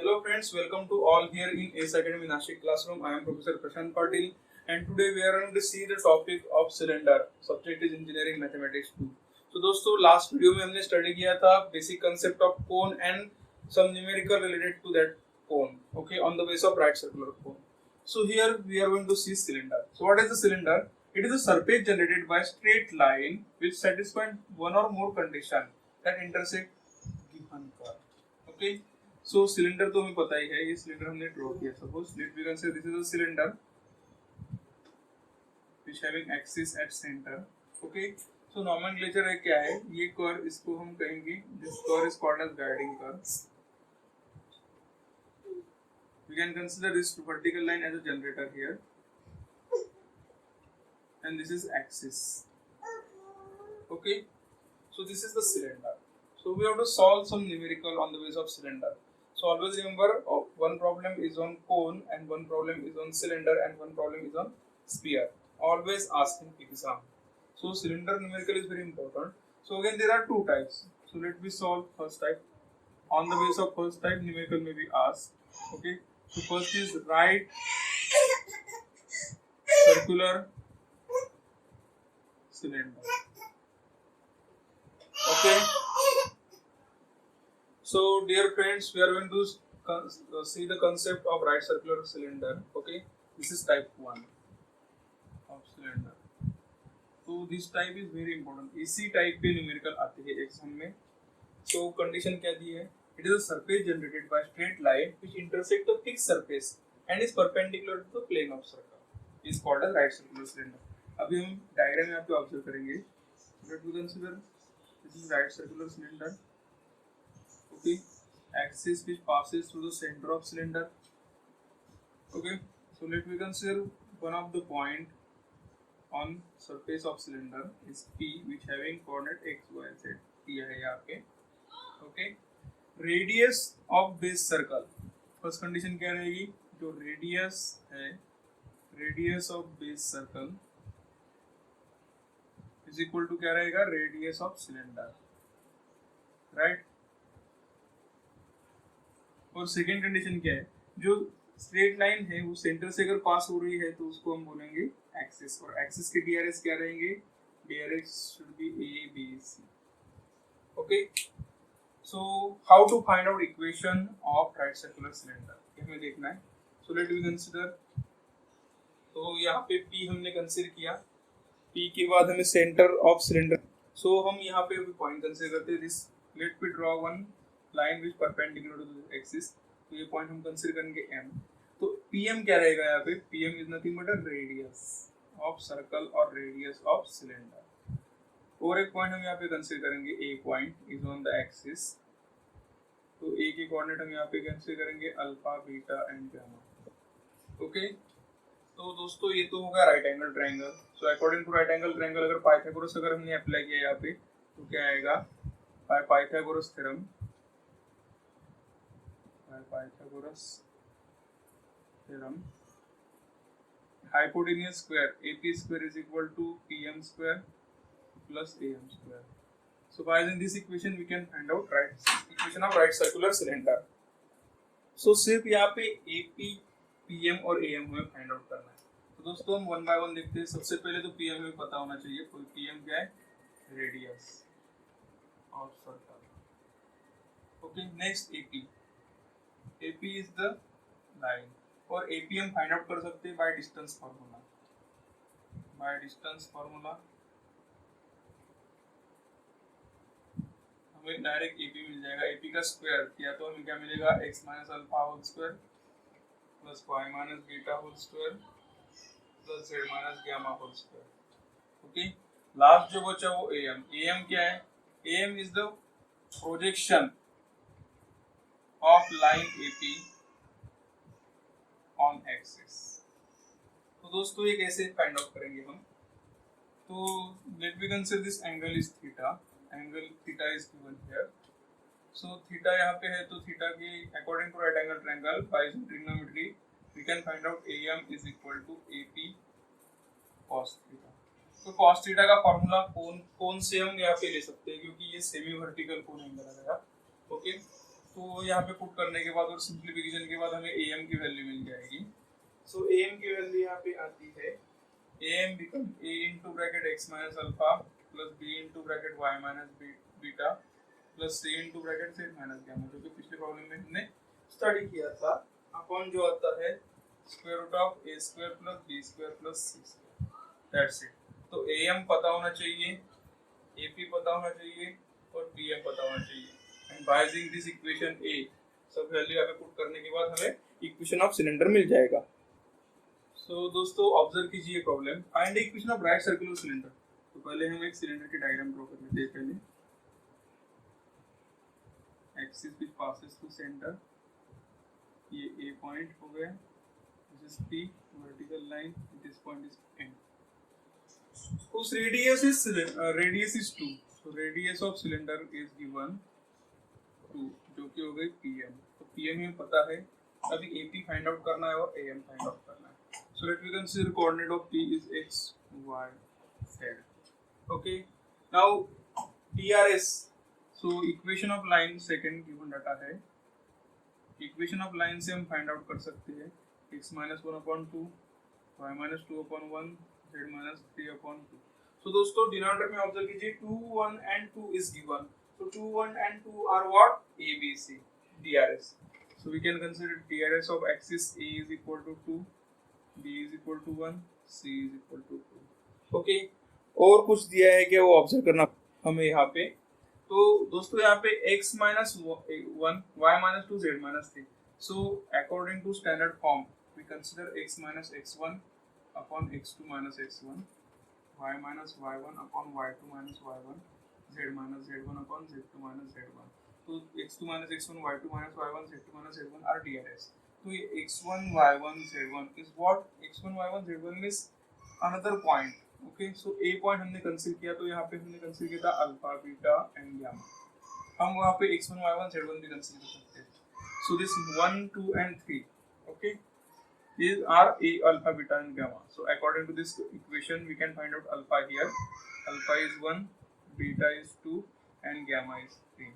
Hello friends, welcome to all here in ACE Academy Nashik classroom. I am Professor Prashant Patil and today we are going to see the topic of cylinder. Subject is engineering mathematics 2. So दोस्तों last video में हमने study किया था basic concept of cone and some numerical related to that cone, okay, on the base of right circular cone. So here we are going to see cylinder. So what is the cylinder? It is a surface generated by straight line which satisfies one or more condition that intersect given curve. Okay. So cylinder तो हमें पता ही है, ये cylinder हमने draw किया. Suppose let we can say this is a cylinder which having axis at center. Okay. So nomenclature है क्या है? ये curve इसको हम कहेंगे, this curve is called as guiding curve. We can consider this vertical line as a generator here, and this is axis. Okay, so this is the cylinder. So we have to solve some numerical on the base of cylinder. So always remember, one problem is on cone and one problem is on cylinder and one problem is on sphere. Always ask in exam. So cylinder numerical is very important. So again there are two types. So let me solve first type. On the base of first type, numerical may be asked. Okay. So first is right circular cylinder. Okay. So dear friends, we are going to see the concept of right circular cylinder. Okay. This is type 1 of cylinder. So this type is very important. इसी type पे numerical आते हैं exam में. So condition क्या दी है? It is a surface generated by straight line which intersect a fixed surface and is perpendicular to the plane of circle. Is called as right circular cylinder. अभी हम diagram यहाँ पे observe करेंगे. Let we consider this is right circular cylinder. Okay, axis which passes through the center of cylinder. Okay, so let me consider one of the point on surface of cylinder is P which having coordinate x, y, z. दिया है यहाँ पे. Okay. Radius of base circle, first condition क्या रहेगी? जो radius है, radius of base circle is equal to क्या रहेगा? Radius of cylinder, right. और सेकेंड कंडीशन क्या है? जो स्ट्रेट लाइन है वो सेंटर से अगर पास हो रही है तो उसको हम बोलेंगे एक्सिस, और एक्सिस के डीआरएस क्या रहेंगे? DRS should be A B C. Okay. So how to find out equation of right circular cylinder? ये हमें देखना है. So let we consider. तो यहाँ पे P हमने कंसीडर किया. P के बाद हमें center of cylinder. So हम यहाँ पे भी point कंसीडर करते हैं. This let me draw one line which perpendicular to the axis. तो ये point हम कंसीडर करेंगे M. तो PM क्या रहेगा यहाँ पे? PM is nothing but a radius of circle or radius of cylinder. और एक पॉइंट हम यहाँ पे कंसीडर करेंगे, a point is on the axis. तो ए के कोऑर्डिनेट हम यहाँ पे कंसीडर करेंगे alpha, beta and gamma. Okay. तो दोस्तों ये तो होगा right angle triangle. So according to right angle triangle अगर पाइथागोरस अगर हमने अप्लाई किया यहाँ पे तो क्या आएगा? By Pythagoras theorem, hypotenuse square AP square is equal to PM square plus AM square. So by using this equation we can find out equation of right circular cylinder. So सिर्फ यहाँ पे AP, PM और AM हमें find out करना है. तो दोस्तों हम वन बाय वन देखते हैं. सबसे पहले तो PM हमें पता होना चाहिए. कोई PM क्या है? Radius of circle. Okay. Next AP. AP is the line, और AP हम फाइंड आउट कर सकते हैं bye distance formula. Bye distance formula हमें डायरेक्ट AP मिल जाएगा. AP का स्क्वायर किया तो हमें क्या मिलेगा? x minus alpha whole square plus y minus beta whole square plus z minus gamma whole square. Okay. Last जो बचा वो AM. AM क्या है? AM is the projection of line AP on axis. तो दोस्तों ये कैसे फाइंड आउट करेंगे हम? तो let we consider this angle is theta. Angle theta is given here. So theta यहाँ पे है तो थीटा की according to right angle triangle by trigonometry we can find out AM is equal to AP cos theta. तो cos theta का formula कौन से हम यहाँ पे ले सकते हैं क्योंकि ये सेमी वर्टिकल कोण एंगल है. ओके. तो यहाँ पे पुट करने के बाद और सिंप्लीफिकेशन के बाद हमें am की वैल्यू मिल जाएगी। सो am की वैल्यू यहाँ पे आती है am become a into bracket x minus alpha plus b into bracket y minus beta plus c into bracket z minus gamma, जो कि पिछले प्रॉब्लम में हमने स्टडी किया था, अपॉन जो आता है square root of a square plus b square plus c square, that's it. तो am पता होना चाहिए, ap पता होना चाहिए और pm पता होना चाहिए, and by using this equation a सब वैल्यू यहाँ पे पुट करने के बाद हमें इक्वेशन ऑफ सिलेंडर मिल जाएगा। सो दोस्तों ऑब्जर्व कीजिए problem, find equation of right circular cylinder. तो पहले हम एक सिलेंडर की डायग्राम ड्रॉ कर लेते हैं। पहले एक्सिस विच पासेस थ्रू सेंटर, ये a पॉइंट हो गया, this is p vertical line, this point is n, whose radius is 2, so radius of cylinder is given 2, जो कि हो गई pm। तो pm हमें पता है, अभी ap फाइंड आउट करना है और am फाइंड आउट करना है। so let me consider coordinate of p is x y z। okay, now trs, so equation of line second given data है, इक्वेशन ऑफ लाइन से हम फाइंड आउट कर सकते हैं x minus 1/2, y minus 2/1, z minus 3/2। सो दोस्तों denominator में observe कीजिए 2, 1 and 2 is given, so 2, 1 and 2 are what? a b c drs, so we can consider drs of axis a is equal to 2, b is equal to 1, c is equal to 2। Okay, और कुछ दिया है क्या वो observe करना हमें यहाँ पे। तो दोस्तों यहाँ पे x minus 1, y minus 2, z minus 3, so according to standard form we consider x minus x1 upon x2 minus x1, y minus y1 upon y2 minus y1, z minus z1 upon z2 minus z1। तो x2 minus x1, y2 minus y1, z2 minus z1 are drs। तो ये x1 y1 z1 is what? x1 y1 z1 is another point। Okay, so a point हमने consider किया, तो यहाँ पे हमने consider किया था अल्फा बीटा एंड गामा, हम वहाँ पे x1 y1 z1 भी कंसीडर कर सकते हैं। So this 1, 2 and 3, okay, these are a alpha beta and gamma, so according to this equation we can find out alpha here, alpha is 1, beta is 2 and gamma is 3।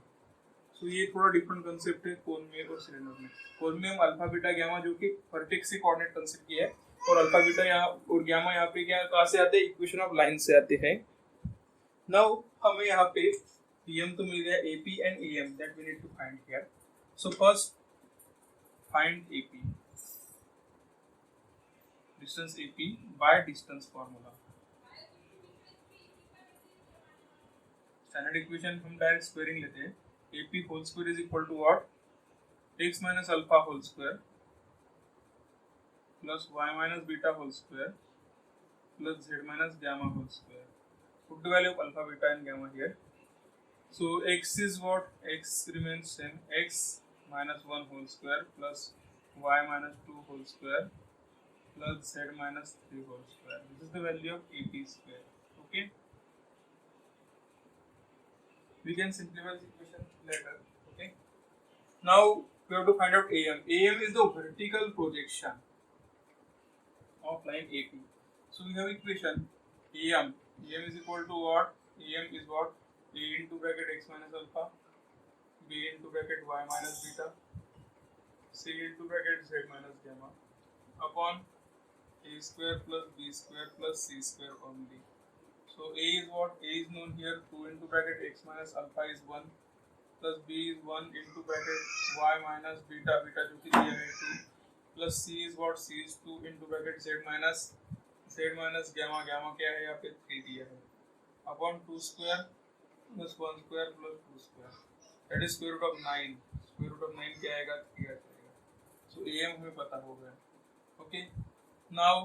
so ये थोड़ा different concept है कोन में और cylinder में। कोन में हम alpha beta gamma जो कि वर्टेक्स से कोऑर्डिनेट कंसीडर किया है, और अल्फा बीटा यहाँ और गामा यहाँ पे क्या कहाँ से आते हैं? इक्वेशन ऑफ लाइन से आते हैं। नाउ हमें यहाँ पे pm तो मिल गया, ap and am that we need to find here। so first find ap, distance ap by distance formula। Standard equation हम डायरेक्ट स्क्वायरिंग लेते हैं, ap whole square is equal to what? x minus alpha whole square plus y minus beta whole square plus z minus gamma whole square. put the value of alpha beta and gamma here। so x is what? x remains same, x minus 1 whole square plus y minus 2 whole square plus z minus 3 whole square, this is the value of ap square। okay, we can simplify this equation later। okay, now we have to find out am। am is the vertical projection of line ap। so we have equation am is equal to what? am is what? a into bracket x minus alpha, b into bracket y minus beta, c into bracket z minus gamma upon a square plus b square plus c square only। so a is what? A is known here, 2 into bracket x minus alpha is 1 plus b is 1 into bracket y minus beta, beta जो कि दिया है 2 plus c is what? C is 2 into bracket z minus gamma, gamma क्या है यहाँ पे 3 दिया है, upon 2 square plus 1 square plus 2 square, that is square root of 9। square root of 9 क्या आएगा? 3 आ जाएगा। so am हमें पता हो गया। okay, now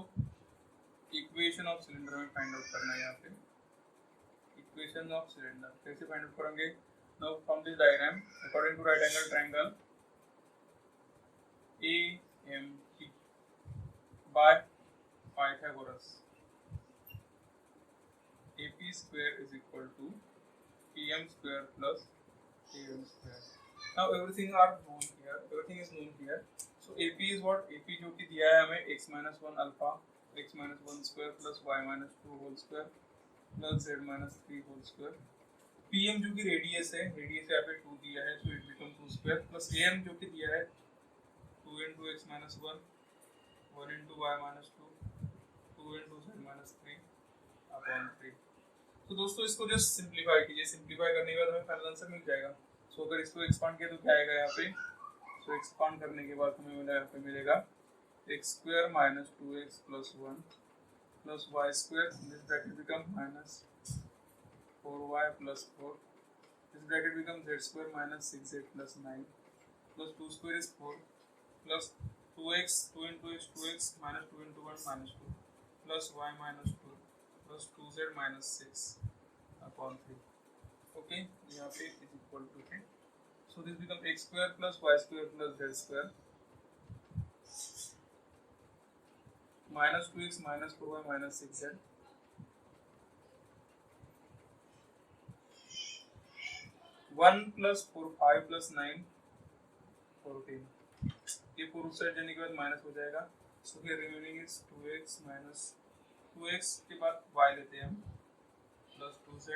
equation of cylinder में फाइंड आउट करना है। यहाँ पे इक्वेशन ऑफ सिलेंडर कैसे फाइंड आउट करेंगे? Now from this diagram according to right angle triangle AMT by Pythagoras, AP square is equal to PM square plus AM square। now everything are known here, everything is known here। so AP is what? AP जो कि दिया है हमें x minus 1 alpha, x minus 1 square plus y minus 2 whole square plus z minus 3 whole square PM जो कि radius है, radius यहाँ पे 2 दिया है, सो it become 2 square plus AM जो कि दिया है 2 into x minus 1, 1 into y minus 2, 2 into z minus 3 upon 3। तो दोस्तों इसको जस्ट सिंप्लीफाई कीजिए, सिंप्लीफाई करने के बाद हमें फाइनल आंसर मिल जाएगा। सो अगर इसको एक्सपांड किया तो क्या आएगा यहाँ पे, सो एक्सपांड करने के बाद हमें यहाँ पे मिलेगा x square minus 2x plus 1 plus y square, this bracket become minus 4y plus 4, this bracket becomes z square minus 6z plus 9 plus 2 square is 4 plus 2x 2 into x 2x minus 2 into 1 minus 2 plus y minus 2 plus 2z minus 6 upon 3। okay, यहाँ पे is equal to 10। so this becomes x square plus y square plus z square minus 2x minus 4y minus 6z one plus 4 5 plus 9 14। ये 4 उस side जाने के बाद minus हो जाएगा। So here remaining is 2x minus 2x के बाद y लेते हैं हम plus 2z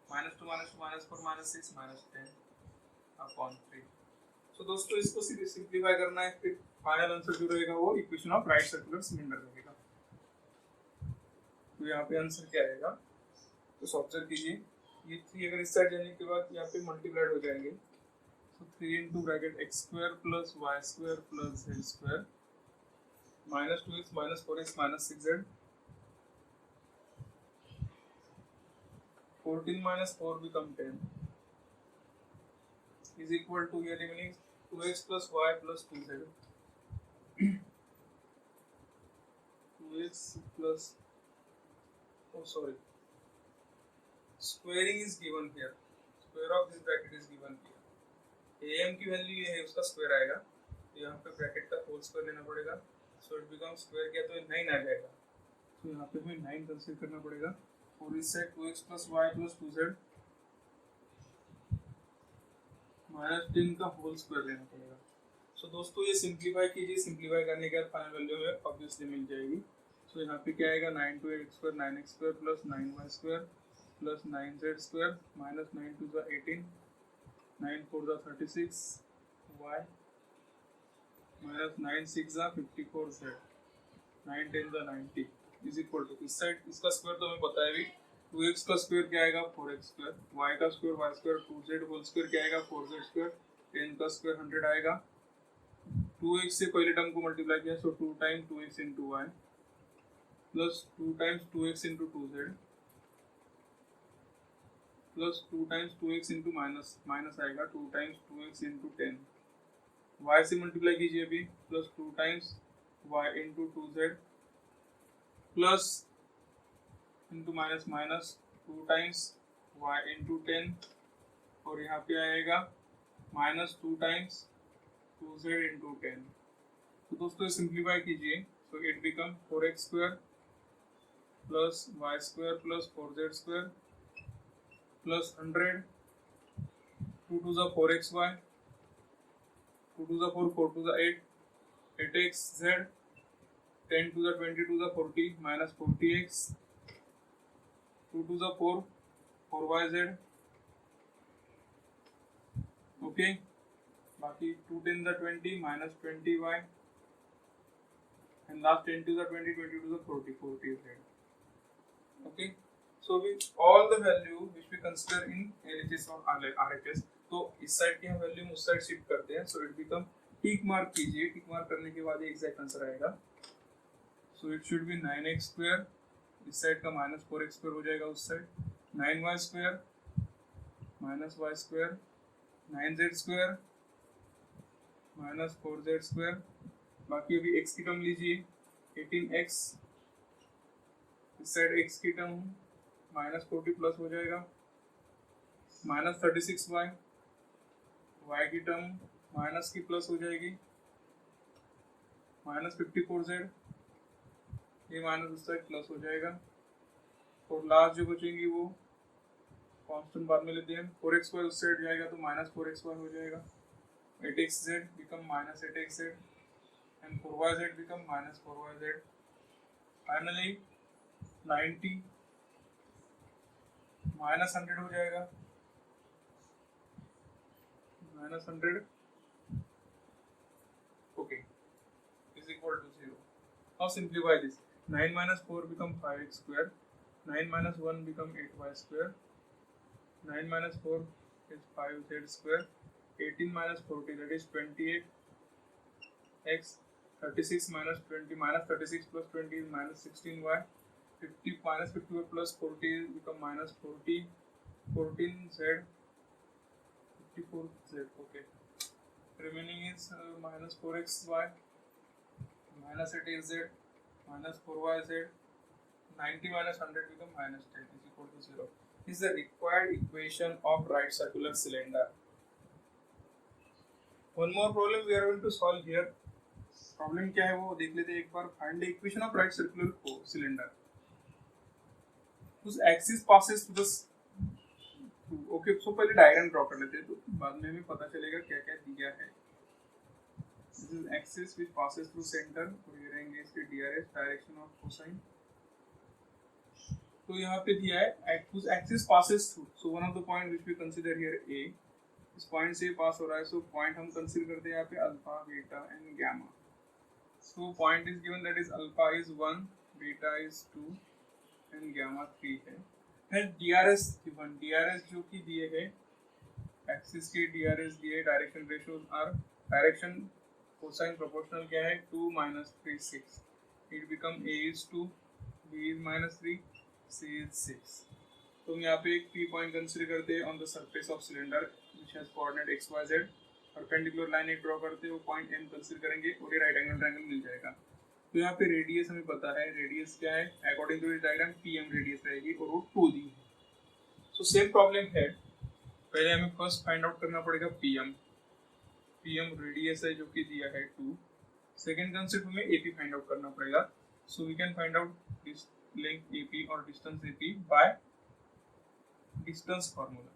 minus 2 minus 2 minus 4 minus 6 minus 10 upon 3। सो दोस्तों इसको सिंपलीफाई करना है, फिर फाइनल आंसर जो रहेगा वो equation of right circular cylinder रहेगा। तो यहाँ पे आंसर क्या रहेगा, तो ऑब्जर्व कीजिए ये 3 अगर इस साइड जाने के बाद यहाँ पे मल्टीप्लाइड हो जाएंगे। सो 3 into bracket x square plus y square plus z square minus 2x minus 4x minus 6z 14 minus 4 become 10 is equal to here remaining 2x plus y plus 2z 2x plus squaring is given here, square of this bracket is given here। am की value ये है, उसका square आएगा, तो यहाँ पे bracket का whole square लेना पड़ेगा। सो इट बिकम स्क्वायर किया तो 9 आ जाएगा, तो यहाँ पे हमें 9 कंसीडर करना पड़ेगा। और इस side 2x plus y plus 2z minus 10 का होल स्क्वायर लेना पड़ेगा। सो दोस्तों ये सिंप्लीफाई कीजिए, सिंप्लीफाई करने के बाद फाइनल वैल्यू हमें ऑब्वियसली मिल जाएगी। सो यहाँ पे क्या आएगा 9 to x square 9x square plus 9y square plus 9z square minus 9 to the 18 9 4 the 36 y minus 9 6 the 54 z 9 10 the 90 is equal to इस साइड इसका स्क्वायर तो हमें पता है भी 2x का स्क्वायर क्या आएगा 4x स्क्वायर, y का square y square 2z whole square क्या आएगा 4z स्क्वायर, 10 का स्क्वायर 100 आएगा। 2x से पहले टर्म को मल्टीप्लाई किया, सो 2 time 2x into y plus 2 times 2x into 2z plus 2 times 2x into minus आएगा 2 times 2x into 10, y से मल्टीप्लाई कीजिए अभी plus 2 times y into 2z plus into minus minus 2 times y into 10 और यहाँ पे आएगा minus 2 times 2z into 10। तो दोस्तों सिंप्लीफाई कीजिए, so it become 4x square plus y square plus 4z square plus 100 2 to the 4xy 2 to the 4 4 to the 8 8x z 10 to the 20 to the 40 minus 40x 2 to the 4 4yz okay, बाकी 2 10 the 20 minus 20y and last 10 to the 20 20 to the 40 40z okay। so with all the value which we consider in LHS और RHS, तो इस side की हम value उस side shift करते हैं। सो it become tick mark कीजिए, टिक मार्क करने के बाद ये एग्जैक्ट आंसर आएगा। So it should be 9x square, इस साइड का माइनस 4x स्क्वायर हो जाएगा, उस side 9y square minus y square 9z square minus 4z square, बाकी अभी x की टर्म लीजिए 18x, इस साइड x की टर्म माइनस 40 प्लस हो जाएगा माइनस 36y, y की टर्म माइनस की प्लस हो जाएगी माइनस 54z, ये माइनस उस साइड प्लस हो जाएगा और लास्ट जो बचेंगी वो कांस्टेंट बाद में लेते हैं। 4x स्क्वायर उस साइड जाएगा तो माइनस 4x स्क्वायर हो जाएगा, 8xz become minus 8xz and 4yz become minus 4yz। Finally 90 minus 100 हो जाएगा minus 100, okay, is equal to 0. Now simplify this. 9 minus 4 become 5x square. 9 minus 1 become 8y square. 9 minus 4 is 5z square. 18 minus 40, that is 28x. 36 minus 20 minus 36 plus 20 is minus 16y. 50 minus 51 plus 40 become minus 40. 14z, 54z, okay. Remaining is minus 4xy, minus 8z, minus 4yz. 90 minus 100 become minus 10 is equal to 0. This is the required equation of right circular cylinder. One more problem we are going to solve here. Problem क्या है वो देख लेते हैं एक बार. Find the equation of right circular cylinder whose axis passes through the. Okay, so पहले diagram draw कर लेते हैं तो बाद में हमें पता चलेगा क्या क्या दिया है. This is axis which passes through center. तो ये रहेंगे इसके DRS, डायरेक्शन ऑफ कोसाइन. तो यहाँ पे दिया है whose axis passes through. So one of the point which we consider here A. इस पॉइंट से पास हो रहा है. सो पॉइंट हम कंसीडर करते हैं यहाँ पे alpha, beta and gamma. So point is given that is alpha is 1, beta is 2 and gamma 3 है. फिर DRS गिवन, DRS जो कि दिए है एक्सिस के DRS दिए. Direction ratios are, direction cosine proportional क्या है 2 minus 3 6. It become A is 2, B is minus 3, C is 6. तो हम यहाँ पे एक P पॉइंट कंसीडर करते हैं on the surface of cylinder which has coordinate x y z. Perpendicular line एक ड्रॉ करते हैं, वो पॉइंट M कंसीडर करेंगे और ये राइट एंगल ट्रायंगल मिल जाएगा. तो यहाँ पे रेडियस हमें पता है. रेडियस क्या है according to this diagram PM radius रहेगी और वो 2 दी है. सो सेम प्रॉब्लम है. पहले हमें फर्स्ट फाइंड आउट करना पड़ेगा PM. PM रेडियस है जो कि दिया है 2. सेकेंड कंसेप्ट हमें AP फाइंड आउट करना पड़ेगा. So we can find out this length AP और distance AP by distance formula.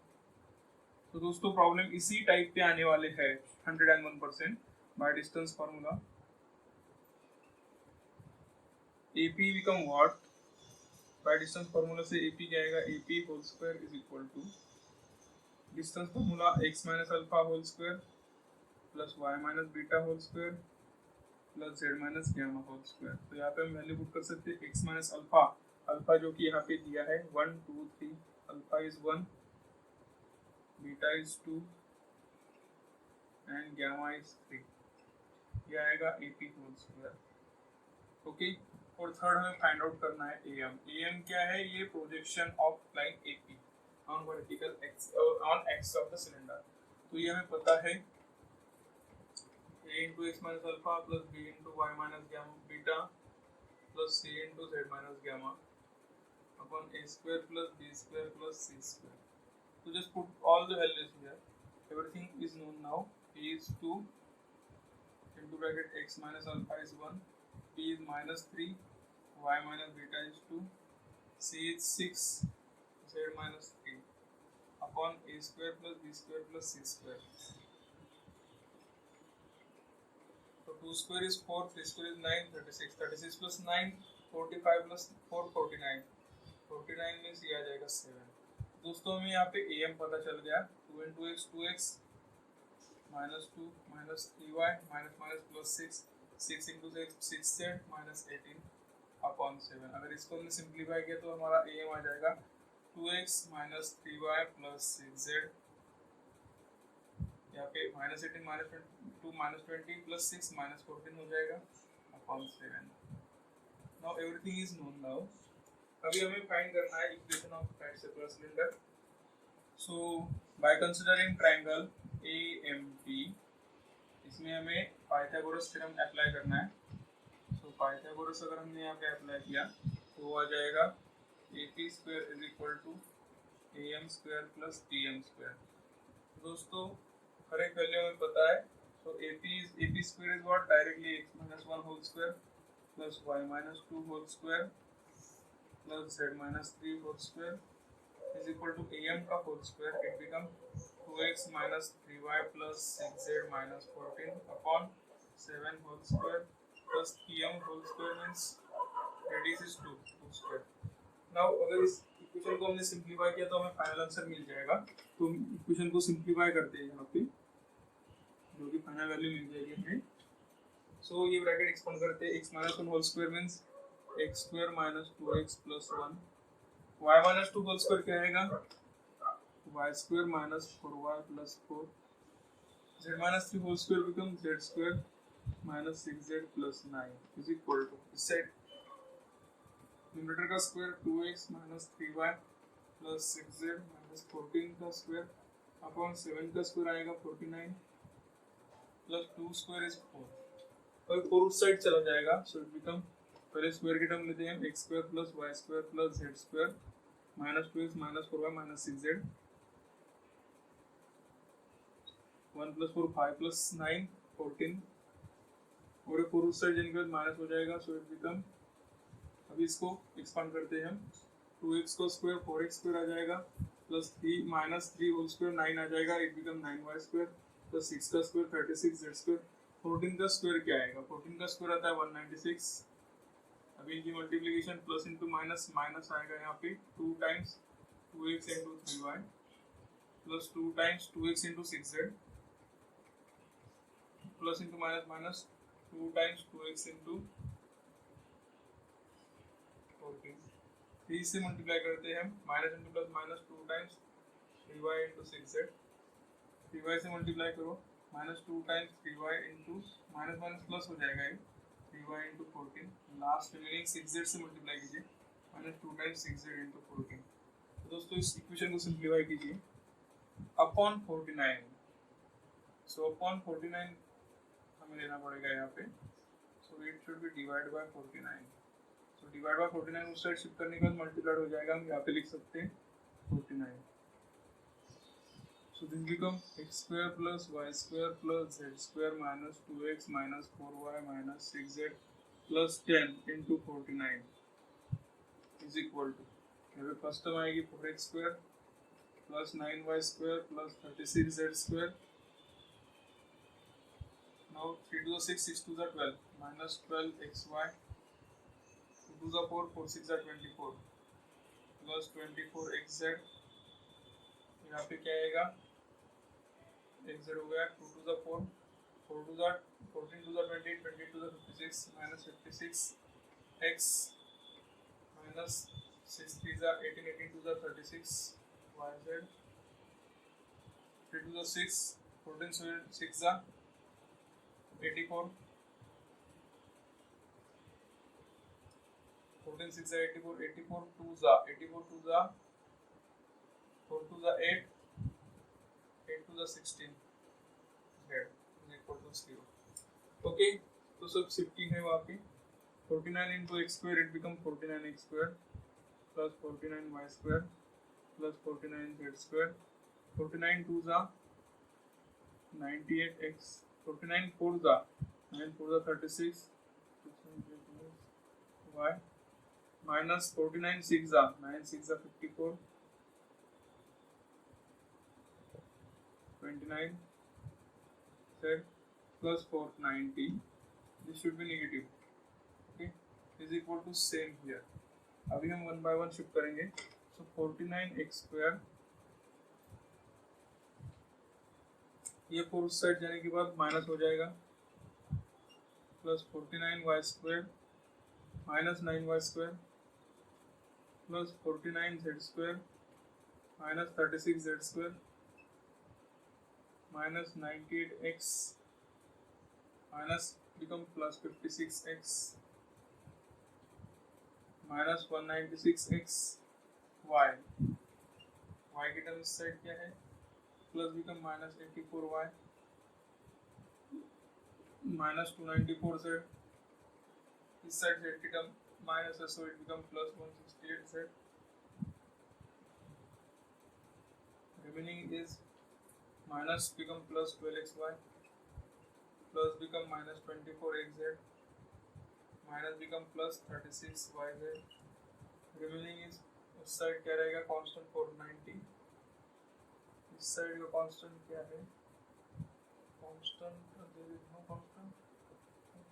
तो दोस्तों प्रॉब्लम इसी टाइप पे आने वाले है 101% by distance formula. AP become what by distance formula से AP क्या आएगा AP whole square is equal to distance formula x minus alpha whole square plus y minus beta whole square plus z minus gamma whole square. तो यहाँ पे हम value put कर सकते हैं x माइनस अल्फा, अल्फा जो कि यहाँ पे दिया है 1 2 3. Alpha is 1, beta is 2 and gamma is 3. ये आएगा AP होल स्क्वायर. ओके. और थर्ड हमें फाइंड आउट करना है AM. AM क्या है ये projection of line AP on vertical x on x of the cylinder. तो ये हमें पता है A into x minus alpha plus B into y minus gamma beta plus C into z minus gamma upon A square plus B square plus C square. So just put all the values here. Everything is known now. A is 2 into bracket x minus alpha is 1, B is minus 3, y minus beta is 2, C is 6, z minus 3 upon A square plus B square plus C square. So 2 square is 4, 3 square is 9, 36. 36 plus 9, 45 plus 4, 49. 49 means ये आ जाएगा 7. दोस्तों हमें यहाँ पे AM पता चल गया. 2 into x 2x minus 2 minus 3y minus minus plus 6. 6 into z 6z minus 18 upon 7. अगर इसको हमने सिंप्लीफाई किया तो हमारा AM आ जाएगा 2x minus 3y plus 6z. यहाँ पे minus 18 minus 2 minus 20 plus 6 minus 14 हो जाएगा upon 7. Now everything is known now. अभी हमें फाइंड करना है equation of right circular cylinder. So by considering triangle AMP इसमें हमें पाइथागोरस थ्योरम अप्लाई करना है. सो पाइथागोरस अगर हमने यहाँ पे अप्लाई किया तो वो आ जाएगा AP square is equal to AM square plus PM square. दोस्तों हर एक वैल्यू हमें पता है. So AP square is what directly x minus 1 whole square plus y minus 2 whole square plus z minus 3 whole square is equal to AM का whole square. It become 2x minus 3y plus 6z minus 14 upon 7 whole square plus PM whole square means radius is 2 square. Now अगर इस equation को हमने simplify किया तो हमें final answer मिल जाएगा. तो इक्वेशन को सिंप्लीफाई करते हैं यहाँ पे. जो कि फाइनल वैल्यू मिल जाएगी हमें। सो ये ब्रैकेट एक्सपांड करते हैं, x minus 1 whole square means X square minus 2x plus 1, y minus 2 whole square क्या आएगा, y square minus 4y plus 4, z minus 3 whole square become z square minus 6z plus 9 is equal to, इस side numerator का square 2x minus 3y plus 6z minus 14 का square upon 7 का square आएगा 49 plus 2 square is 4, और 4 उस side चला जाएगा। So it become, पहले स्क्वायर की टर्म लेते हैं, X square plus Y square plus Z square minus 2x minus 4y minus 6z, 1 plus 4 5 plus 9 14, और 4 उस साइड जाने के बाद माइनस हो जाएगा। सो इट बिकम, अभी इसको एक्सपांड करते हैं हम, 2x का स्क्वायर 4x स्क्वायर आ जाएगा प्लस 3 माइनस 3 होल स्क्वायर 9 आ जाएगा, it become 9y square plus 6 का स्क्वायर 36z स्क्वायर, 14 का स्क्वायर क्या आएगा, 14 का स्क्वायर आता है 196। अभी इनकी multiplication plus into minus minus आएगा यहाँ पे 2 times 2x into 3y plus 2 times 2x into 6z plus into minus minus 2 times 2x into 14, 3 से मल्टीप्लाई करते हैं हम, minus into plus minus 2 times 3y into 6z, 3y से multiply करो minus 2 times 3y into minus minus plus हो जाएगा ये 3y into 14, last remaining 6z से मल्टीप्लाई कीजिए माइनस 2 टाइम्स 6z इंटू 14। तो दोस्तों इस इक्वेशन को सिंप्लीफाई कीजिए अपॉन 49, सो अपॉन 49 हमें लेना पड़ेगा यहाँ पे, so it should be divide by 49, so divide by 49 उस साइड शिफ्ट करने के बाद मल्टीप्लाइड हो जाएगा, हम यहाँ पे लिख सकते हैं 49। So this become x square plus y square plus z square minus 2x minus 4y minus 6z plus 10 into 49 is equal to, यहाँ पे फर्स्ट टर्म आएगी 4x square plus 9y square plus 36z square, now 3 to the 6, 6 to the 12 minus 12xy, 2 to the 4, 4 6 are 24 plus 24xz, यहाँ पे क्या आएगा, x हो गया 2 to the 4, 4 to the 14 to the 20, 20 to the 56 minus 56 x minus 6 3 the 18, 18 to the 36 yz, 3 to the 6, 14 6 the 84, 14 6 the 84, 84 2 the 84 to the 4 to the 8, 8 to the 16 z is equal to 0। Okay, तो सब shifting है वहाँ पे, 49 into x square it become 49x square plus 49y square plus 49z square, 49 2 the 98x, 49 4 the 9 4 the 36 y minus 49 6 the 9 6 the 54 29 z plus 490, this should be negative, okay, is equal to same here। अभी हम 1 by 1 shift करेंगे, so 49x square, ये 4 उस side जाने के बाद minus हो जाएगा plus 49y square minus 9y square plus 49z square minus 36z square minus 98x minus become plus 56x minus 196x y, y की टर्म इस साइड क्या है, plus become minus 84y minus 294z, इस side z की term minus है, so it become plus 168z, remaining is minus become plus 12xy plus become minus 24xz minus become plus 36yz, remaining is उस side क्या रहेगा, constant 490, इस side का constant क्या है, constant there is no constant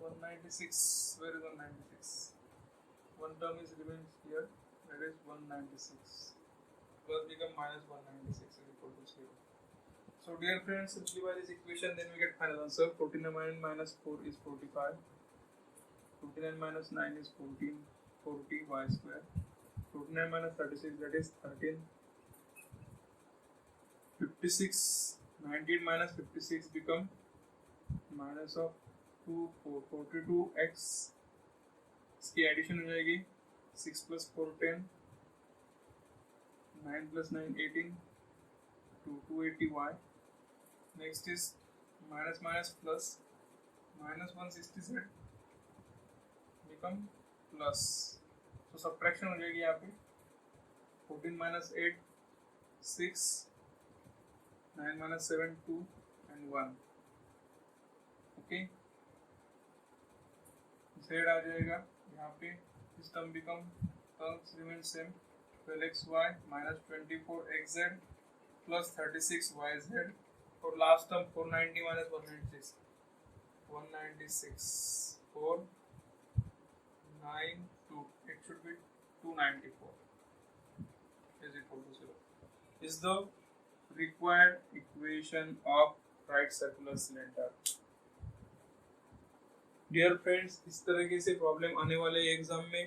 196, where is 196, one term is remains here, that is 196 plus become minus 196 is equal to 0। So dear friends, simplify this equation, then we get final answer. 49 minus 4 is 45. 49 minus 9 is 14. 40 y square. 49 minus 36, that is 13. 56. 19 minus 56 become minus of 2 4 42x. इसकी addition हो जाएगी. 6 plus 4 10. 9 plus 9 18. 280y. Next is minus minus plus. Minus 160z become plus. So subtraction हो जाएगी यहाँ पे. 14 minus 8 6. 9 minus 7 2 and 1. Okay. Z आ जाएगा यहाँ पे. This term become terms remain same. 12xy minus 24xz plus 36yz. For last term 490 minus 196. 196. 492. It should be 294. Is equal to 0. Is the required equation of right circular cylinder. Dear friends, इस तरीके से problem आने वाले exam में.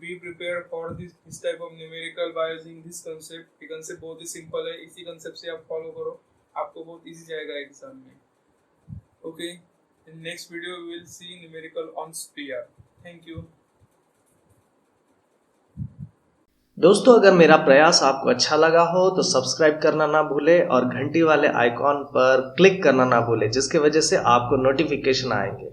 Be prepared for this type of numerical by using this concept. ये concept बहुत ही simple है. इसी concept से आप follow करो. आपको बहुत easy जाएगा एग्जाम में. Okay. In next video we will see numerical on sphere. Thank you. दोस्तों, अगर मेरा प्रयास आपको अच्छा लगा हो तो सब्सक्राइब करना ना भूले और घंटी वाले आइकॉन पर क्लिक करना ना भूले, जिसकी वजह से आपको नोटिफिकेशन आएंगे.